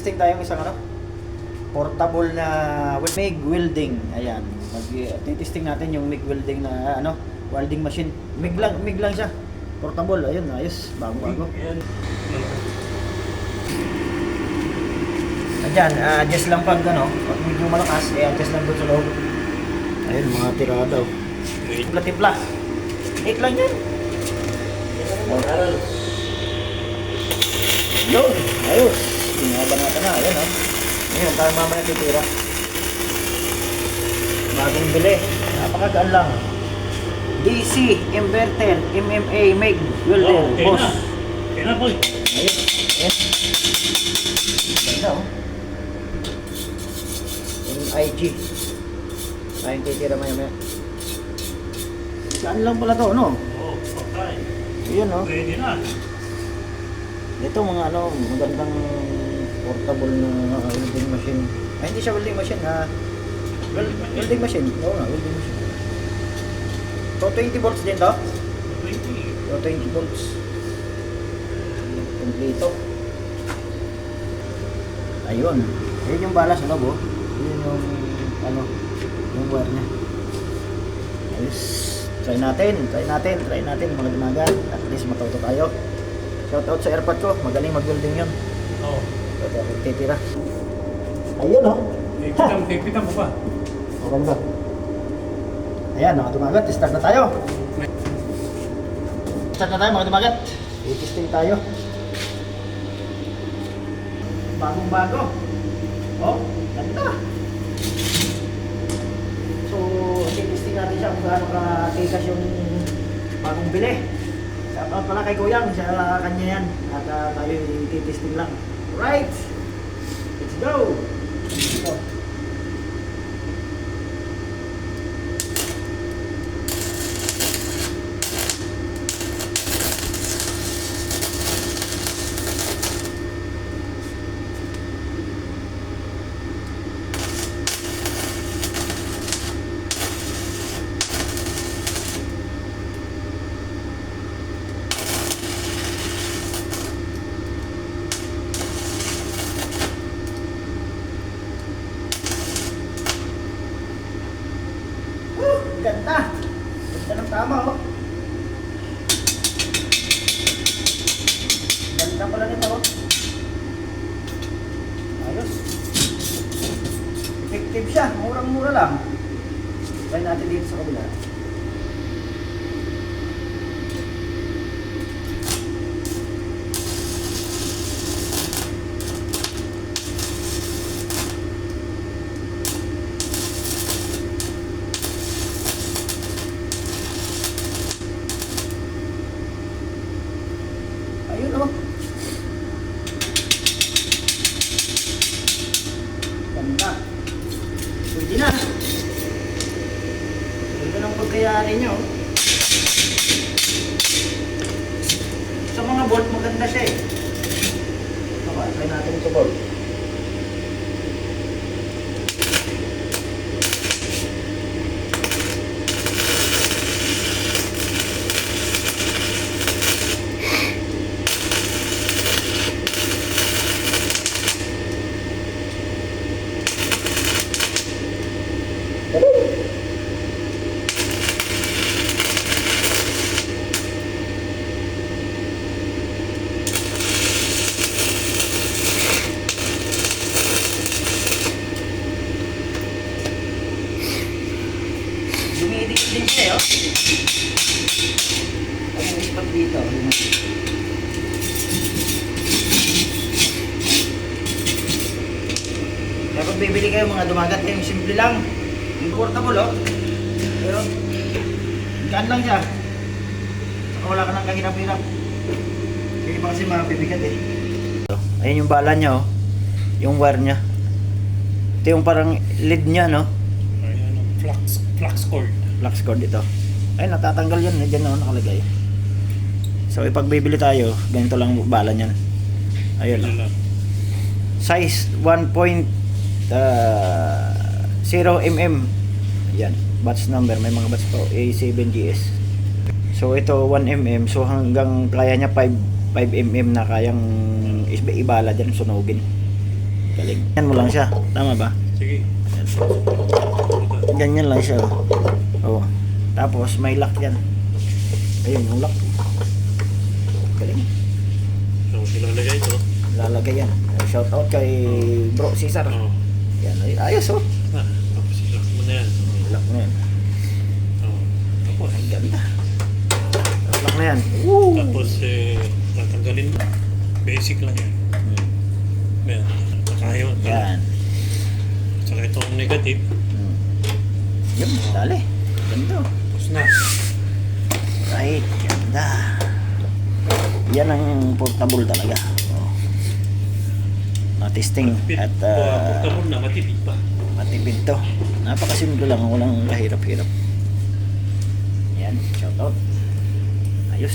Magte-testing tayo ng isang ano, portable na MIG welding. Ayan. Magte-testing natin yung MIG welding na ano, welding machine. MIG lang siya. Portable. Ayun, ayos. Bago-bago. Ayan, adjust lang pag ano, pag medyo malakas, adjust lang doon sa loob. Ayun, mga tirada. Tipla-tipla. 8 lang yan. Yun, ayos. Tinabang natin na, ayan o. Ngayon, tayo mamaya titira. Bagong bili. Napakagaan lang. DC, inverter, MMA, MIG, welder, boss. Kaya na po. Ayun, ayan. Ganda o. MIG. Tayong titira maya-maya. Saan lang pala to, no? Oo, okay. Yun o. Pwede na. Ito mga ano, magandang portable na welding machine. Ay, hindi siya welding machine ha. Welding machine. Oo nga, welding machine. So 20 volts din to? 20. So 20 volts. Kompleto. Ayun. Ayun yung bala sa loob oh. Yun yung ano, yung wire niya. Ayos. Try natin mga dumagan. At least matuto tayo. Shout out sa airpod ko, magaling mag-welding yun. Oo. Kaya titira. Ayun oh. Higpitan mo pa. Maganda. Ayan, mga dumagat, start na tayo. Start na tayo mga dumagat. I-testing tayo. Bagong-bago. Oh, ganda. So, i-testing natin siya kung gaano ka-tikas yung bagong bili. Shoutout pala kay Kuyang, sa kanya yan. At tayo i-testing lang. Right! Let's go! Go! Ganda! Ganda ng tama oh. Ganda pala nito oh. Ayos. Effective siya. Murang-mura lang. Try natin dito sa kabila. Ayun oh. Ganda. Pwede na. Pwede ng pagkayari nyo. Sa mga bolt maganda siya eh. Okay, try natin ito bolt. Dumidikit din siya eh oh. Ay, may spot dito. Kaya pag bibili kayo mga dumagat, yung simple lang. Yung portable oh. Pero, gaan lang siya. Saka wala ka nang kahirap-hirap. Kaya iba kasi mabibigat eh. Ayun yung bala niya oh. Yung wire niya. Ito yung parang lead niya no. Ayan, flux cord. Flux cord ito. Ay, natatanggal yan. Diyan na nakalagay. So, ipagbibili tayo, ganito lang bala niyan. Ayun lang. Size 1.0 mm. Ayan. Batch number. May mga batch po. A7GS. So, ito 1 mm. So, hanggang kaya niya 5 mm na kayang ibala dyan, sunugin. Galing. Yan mo lang siya. Tama ba? Sige. Yan. Ganyan lang siya. Oh. Tapos may lock yan. Ayun yung lock. Galing. So, ilalagay ito. Lalagay yan. Shout out kay Bro Cesar. Oo. Yan. Ay, ayos oh. Tapos ilock mo na yan. Lock na yan. Oo. Tapos, Ang ganda. Lock na yan. Woo! tapos tatanggalin mo. Basic lang yan. Yan. Pakayo. Yan. Saka itong negative. Yun, dali. Ganda. Tapos na. Right, ganda. Yan ang portable talaga. Oh. Testing at Portable na, matipid pa. matipid to. Napakasimple lang, walang kahirap-hirap. Yan, shout out. Ayos.